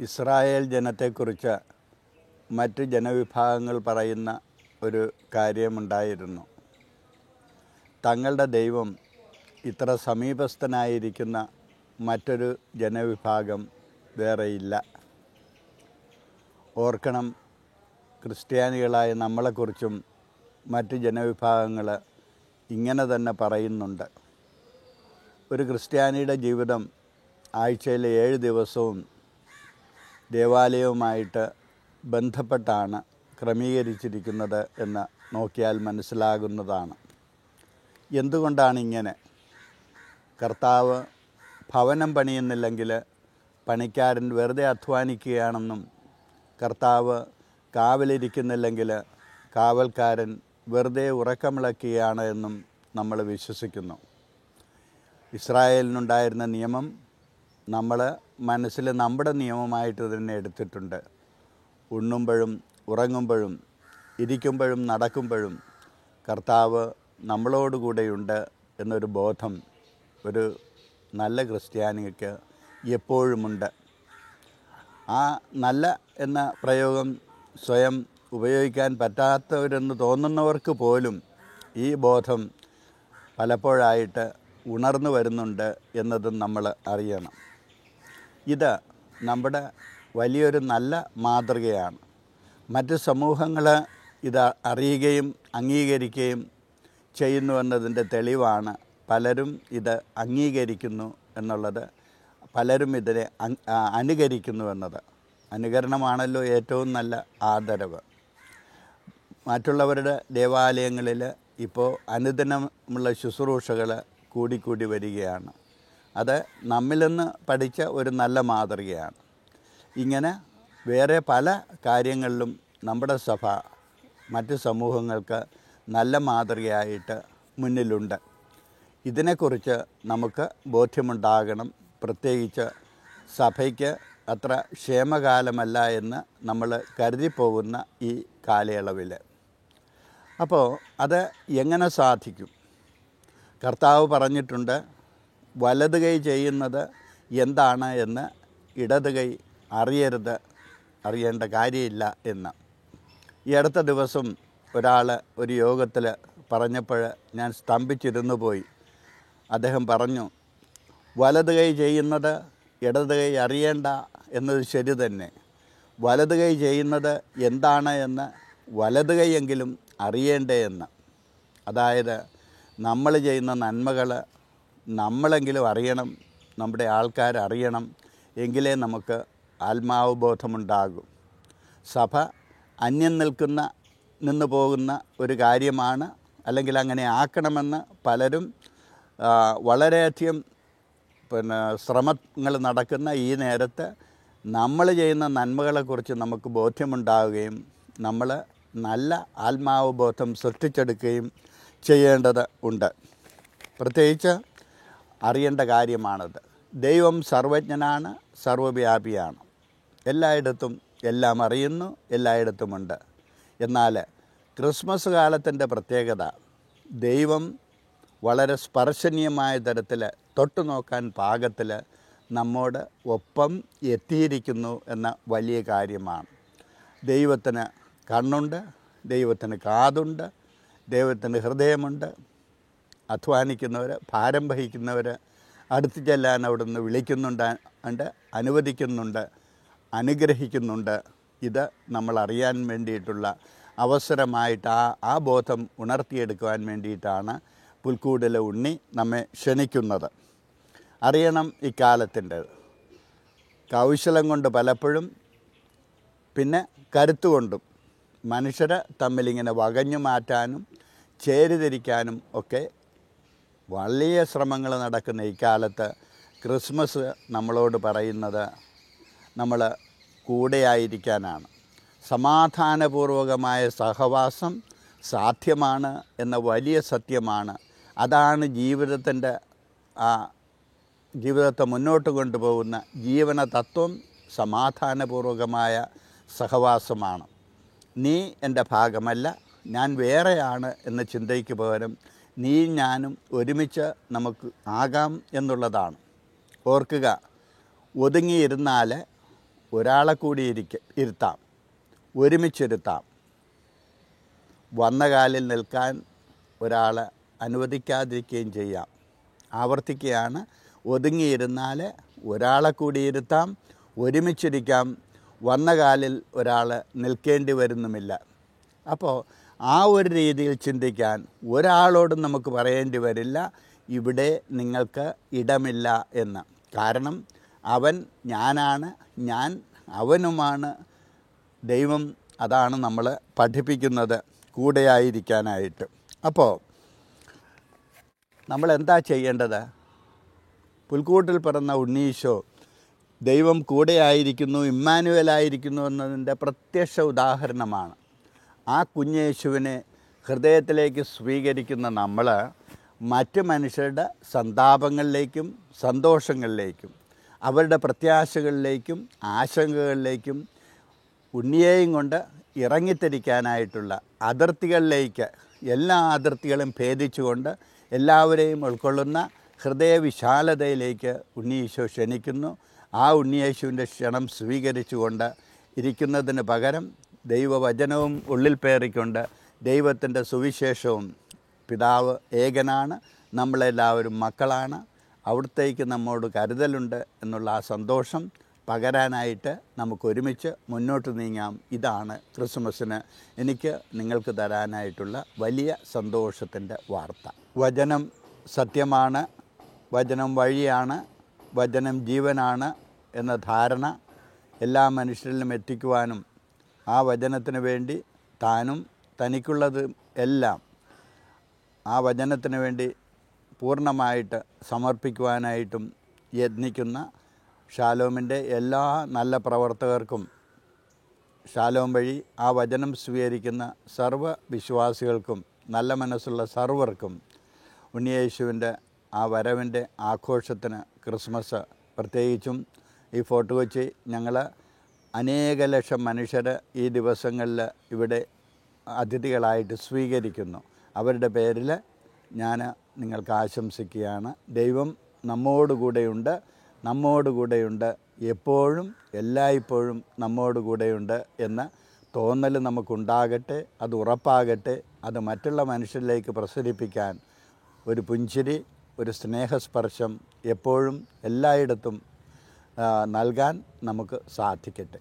Israel ജനത്തെക്കുറിച്ച് മറ്റ് ജനവിഭാഗങ്ങൾ പറയുന്ന ഒരു കാര്യമുണ്ടായിരുന്നു. തങ്ങളുടെ ദൈവം ഇത്ര സമീപസ്ഥനായിരിക്കുന്ന മറ്റൊരു ജനവിഭാഗം വേറെയില്ല. ഓർക്കണം, ക്രിസ്ത്യാനികളായ നമ്മളെക്കുറിച്ചും മറ്റ് ജനവിഭാഗങ്ങൾ ഇങ്ങനെ തന്നെ പറയുന്നുണ്ട്. ഒരു ക്രിസ്ത്യാനിയുടെ ജീവിതം ആഴ്ചയിലെ 7 ദിവസവും ദേവാലയവുമായിട്ട് ബന്ധപ്പെട്ടാണ് ക്രമീകരിച്ചിരിക്കുന്നത് എന്ന് നോക്കിയാൽ മനസ്സിലാകുന്നതാണ്. എന്തുകൊണ്ടാണ് ഇങ്ങനെ? കർത്താവ് ഭവനം പണിയുന്നില്ലെങ്കിൽ പണിക്കാരൻ വെറുതെ അധ്വാനിക്കുകയാണെന്നും, കർത്താവ് കാവലിരിക്കുന്നില്ലെങ്കിൽ കാവൽക്കാരൻ വെറുതെ ഉറക്കമിളക്കുകയാണ് എന്നും നമ്മൾ വിശ്വസിക്കുന്നു. ഇസ്രായേലിനുണ്ടായിരുന്ന നിയമം നമ്മൾ മനസ്സിൽ നമ്മുടെ നിയമമായിട്ട് തന്നെ എടുത്തിട്ടുണ്ട്. ഉണ്ണുമ്പോഴും ഉറങ്ങുമ്പോഴും ഇരിക്കുമ്പോഴും നടക്കുമ്പോഴും കർത്താവ് നമ്മളോടുകൂടെയുണ്ട് എന്നൊരു ബോധം ഒരു നല്ല ക്രിസ്ത്യാനിക്ക് എപ്പോഴുമുണ്ട്. ആ നല്ല എന്ന പ്രയോഗം സ്വയം ഉപയോഗിക്കാൻ പറ്റാത്തവരെന്ന് തോന്നുന്നവർക്ക് പോലും ഈ ബോധം പലപ്പോഴായിട്ട് ഉണർന്നു വരുന്നുണ്ട് എന്നതും നമ്മൾ അറിയണം. ഇത് നമ്മുടെ വലിയൊരു നല്ല മാതൃകയാണ്. മറ്റ് സമൂഹങ്ങൾ ഇത് അറിയുകയും അംഗീകരിക്കുകയും ചെയ്യുന്നുവെന്നതിൻ്റെ തെളിവാണ് പലരും ഇത് അംഗീകരിക്കുന്നു എന്നുള്ളത്, പലരും ഇതിനെ അനുകരിക്കുന്നുവെന്നത്. അനുകരണമാണല്ലോ ഏറ്റവും നല്ല ആദരവ്. മറ്റുള്ളവരുടെ ദേവാലയങ്ങളിൽ ഇപ്പോൾ അനുദിനമുള്ള ശുശ്രൂഷകൾ കൂടിക്കൂടി വരികയാണ്. അത് നമ്മിൽ നിന്ന് പഠിച്ച ഒരു നല്ല മാതൃകയാണ്. ഇങ്ങനെ വേറെ പല കാര്യങ്ങളിലും നമ്മുടെ സഭ മറ്റ് സമൂഹങ്ങൾക്ക് നല്ല മാതൃകയായിട്ട് മുന്നിലുണ്ട്. ഇതിനെക്കുറിച്ച് നമുക്ക് ബോധ്യമുണ്ടാകണം. പ്രത്യേകിച്ച് സഭയ്ക്ക് അത്ര ക്ഷേമകാലമല്ല എന്ന് നമ്മൾ കരുതിപ്പോകുന്ന ഈ കാലയളവിൽ. അപ്പോൾ അത് എങ്ങനെ സാധിക്കും? കർത്താവ് പറഞ്ഞിട്ടുണ്ട്, വലത് കൈ ചെയ്യുന്നത് എന്താണ് എന്ന് ഇടത് കൈ അറിയേണ്ട കാര്യമില്ല എന്ന്. ഈ അടുത്ത ദിവസം ഒരാൾ ഒരു യോഗത്തിൽ പറഞ്ഞപ്പോൾ ഞാൻ സ്തംഭിച്ചിരുന്നു പോയി. അദ്ദേഹം പറഞ്ഞു, വലത് കൈ ചെയ്യുന്നത് ഇടത് കൈ അറിയേണ്ട എന്നത് ശരി തന്നെ. വലത് കൈ ചെയ്യുന്നത് എന്താണ് എന്ന് വലത് കൈയെങ്കിലും അറിയേണ്ടേ എന്ന്. അതായത് നമ്മൾ ചെയ്യുന്ന നന്മകൾ നമ്മളെങ്കിലും അറിയണം, നമ്മുടെ ആൾക്കാർ അറിയണം, എങ്കിലേ നമുക്ക് ആത്മാവബോധമുണ്ടാകും. സഭ അന്യം നിന്ന് പോകുന്ന ഒരു കാര്യമാണ്, അല്ലെങ്കിൽ അങ്ങനെ ആക്കണമെന്ന് പലരും വളരെയധികം ശ്രമങ്ങൾ നടക്കുന്ന ഈ നേരത്ത് നമ്മൾ ചെയ്യുന്ന നന്മകളെക്കുറിച്ച് നമുക്ക് ബോധ്യമുണ്ടാവുകയും നമ്മൾ നല്ല ആത്മാവബോധം സൃഷ്ടിച്ചെടുക്കുകയും ചെയ്യേണ്ടത് ഉണ്ട്. പ്രത്യേകിച്ച് അറിയേണ്ട കാര്യമാണത്. ദൈവം സർവജ്ഞനാണ്, സർവവ്യാപിയാണ്. എല്ലായിടത്തും എല്ലാം അറിയുന്നു, എല്ലായിടത്തുമുണ്ട്. എന്നാൽ ക്രിസ്മസ് കാലത്തിൻ്റെ പ്രത്യേകത, ദൈവം വളരെ സ്പർശനീയമായ തരത്തിൽ തൊട്ടു നോക്കാൻ പാകത്തിൽ നമ്മോട് ഒപ്പം എത്തിയിരിക്കുന്നു എന്ന വലിയ കാര്യമാണ്. ദൈവത്തിന് കണ്ണുണ്ട്, ദൈവത്തിന് കാതുണ്ട്, ദൈവത്തിന് ഹൃദയമുണ്ട്. അധ്വാനിക്കുന്നവർ, ഭാരം വഹിക്കുന്നവർ അടുത്ത് ചെല്ലാൻ അവിടുന്ന് വിളിക്കുന്നുണ്ട്, അനുവദിക്കുന്നുണ്ട്, അനുഗ്രഹിക്കുന്നുണ്ട്. ഇത് നമ്മൾ അറിയാൻ വേണ്ടിയിട്ടുള്ള അവസരമായിട്ട് ആ ബോധം ഉണർത്തിയെടുക്കുവാൻ വേണ്ടിയിട്ടാണ് പുൽക്കൂടിലെ ഉണ്ണി നമ്മെ ക്ഷണിക്കുന്നത്. അറിയണം ഇക്കാലത്തിൻ്റെ കൗശലം കൊണ്ട് പലപ്പോഴും, പിന്നെ കരുത്തുകൊണ്ടും മനുഷ്യരെ തമ്മിലിങ്ങനെ വകഞ്ഞു മാറ്റാനും ചേരിതിരിക്കാനും ഒക്കെ വലിയ ശ്രമങ്ങൾ നടക്കുന്ന ഇക്കാലത്ത് ക്രിസ്മസ് നമ്മളോട് പറയുന്നത് നമ്മൾ കൂടെയായിരിക്കാനാണ്. സമാധാനപൂർവകമായ സഹവാസം സാധ്യമാണ് എന്ന വലിയ സത്യമാണ്. അതാണ് ജീവിതത്തെ മുന്നോട്ട് കൊണ്ടുപോകുന്ന ജീവന തത്വം. സമാധാനപൂർവകമായ സഹവാസമാണ്. നീ എൻ്റെ ഭാഗമല്ല, ഞാൻ വേറെയാണ് എന്ന ചിന്തയ്ക്ക് പകരം നീ ഞാനും ഒരുമിച്ച് നമുക്ക് ആകാം എന്നുള്ളതാണ്. ഓർക്കുക, ഒതുങ്ങിയിരുന്നാൽ ഒരാളെ കൂടി ഇരുത്താം, ഒരുമിച്ചിരുത്താം. വന്ന കാലിൽ നിൽക്കാൻ ഒരാളെ അനുവദിക്കാതിരിക്കുകയും ചെയ്യാം. ആവർത്തിക്കുകയാണ്, ഒതുങ്ങിയിരുന്നാൽ ഒരാളെ കൂടി ഇരുത്താം, ഒരുമിച്ചിരിക്കാം, വന്ന കാലിൽ ഒരാൾ നിൽക്കേണ്ടി വരുന്നുമില്ല. അപ്പോൾ ആ ഒരു രീതിയിൽ ചിന്തിക്കാൻ ഒരാളോടും നമുക്ക് പറയേണ്ടി വരില്ല, ഇവിടെ നിങ്ങൾക്ക് ഇടമില്ല എന്ന്. കാരണം അവൻ ഞാനാണ്, ഞാൻ അവനുമാണ്. ദൈവം അതാണ് നമ്മൾ പഠിപ്പിക്കുന്നത്, കൂടെയായിരിക്കാനായിട്ട്. അപ്പോൾ നമ്മൾ എന്താ ചെയ്യേണ്ടത്? പുൽക്കൂട്ടിൽ പിറന്ന ഉണ്ണീശോ ദൈവം കൂടെയായിരിക്കുന്നു, ഇമ്മാനുവേലായിരിക്കുന്നു എന്നതിൻ്റെ പ്രത്യക്ഷ ഉദാഹരണമാണ്. ആ കുഞ്ഞേശുവിനെ ഹൃദയത്തിലേക്ക് സ്വീകരിക്കുന്ന നമ്മൾ മറ്റ് മനുഷ്യരുടെ സന്താപങ്ങളിലേക്കും സന്തോഷങ്ങളിലേക്കും അവരുടെ പ്രത്യാശകളിലേക്കും ആശങ്കകളിലേക്കും ഉണ്ണിയെയും കൊണ്ട് ഇറങ്ങിത്തിരിക്കാനായിട്ടുള്ള അതിർത്തികളിലേക്ക്, എല്ലാ അതിർത്തികളും ഭേദിച്ചുകൊണ്ട് എല്ലാവരെയും ഉൾക്കൊള്ളുന്ന ഹൃദയവിശാലതയിലേക്ക് ഉണ്ണീശോ ക്ഷണിക്കുന്നു. ആ ഉണ്ണിയേശുവിൻ്റെ ക്ഷണം സ്വീകരിച്ചുകൊണ്ട് ഇരിക്കുന്നതിന് പകരം ദൈവവചനവും ഉള്ളിൽ പേറിക്കൊണ്ട് ദൈവത്തിൻ്റെ സുവിശേഷവും, പിതാവ് ഏകനാണ്, നമ്മളെല്ലാവരും മക്കളാണ്, അവിടത്തേക്ക് നമ്മോട് കരുതലുണ്ട് എന്നുള്ള ആ സന്തോഷം പകരാനായിട്ട് നമുക്കൊരുമിച്ച് മുന്നോട്ട് നീങ്ങാം. ഇതാണ് ക്രിസ്മസിന് എനിക്ക് നിങ്ങൾക്ക് തരാനായിട്ടുള്ള വലിയ സന്തോഷത്തിൻ്റെ വാർത്ത. വചനം സത്യമാണ്, വചനം വഴിയാണ്, വചനം ജീവനാണ് എന്ന ധാരണ എല്ലാ മനുഷ്യരിലും എത്തിക്കുവാനും ആ വചനത്തിന് വേണ്ടി താനും തനിക്കുള്ളത് എല്ലാം ആ വചനത്തിന് വേണ്ടി പൂർണ്ണമായിട്ട് സമർപ്പിക്കുവാനായിട്ടും യത്നിക്കുന്ന ഷാലോമിൻ്റെ എല്ലാ നല്ല പ്രവർത്തകർക്കും, ഷാലോം വഴി ആ വചനം സ്വീകരിക്കുന്ന സർവ്വ വിശ്വാസികൾക്കും, നല്ല മനസ്സുള്ള സർവർക്കും ഉണ്ണിയേശുവിൻ്റെ ആ വരവിൻ്റെ ആഘോഷത്തിന്, ക്രിസ്മസ് പ്രത്യേകിച്ചും ഈ ഫോർട്ട് കൊച്ചി ഞങ്ങൾ അനേക ലക്ഷം മനുഷ്യർ ഈ ദിവസങ്ങളിൽ ഇവിടെ അതിഥികളായിട്ട് സ്വീകരിക്കുന്നു. അവരുടെ പേരിൽ ഞാൻ നിങ്ങൾക്ക് ആശംസിക്കുകയാണ്. ദൈവം നമ്മോടുകൂടെയുണ്ട്, എപ്പോഴും എല്ലായ്പ്പോഴും നമ്മോടുകൂടെയുണ്ട് എന്ന തോന്നൽ നമുക്കുണ്ടാകട്ടെ. അത് ഉറപ്പാകട്ടെ. അത് മറ്റുള്ള മനുഷ്യരിലേക്ക് പ്രസരിപ്പിക്കാൻ ഒരു പുഞ്ചിരി, ഒരു സ്നേഹസ്പർശം എപ്പോഴും എല്ലായിടത്തും നൽകാൻ നമുക്ക് സാധിക്കട്ടെ.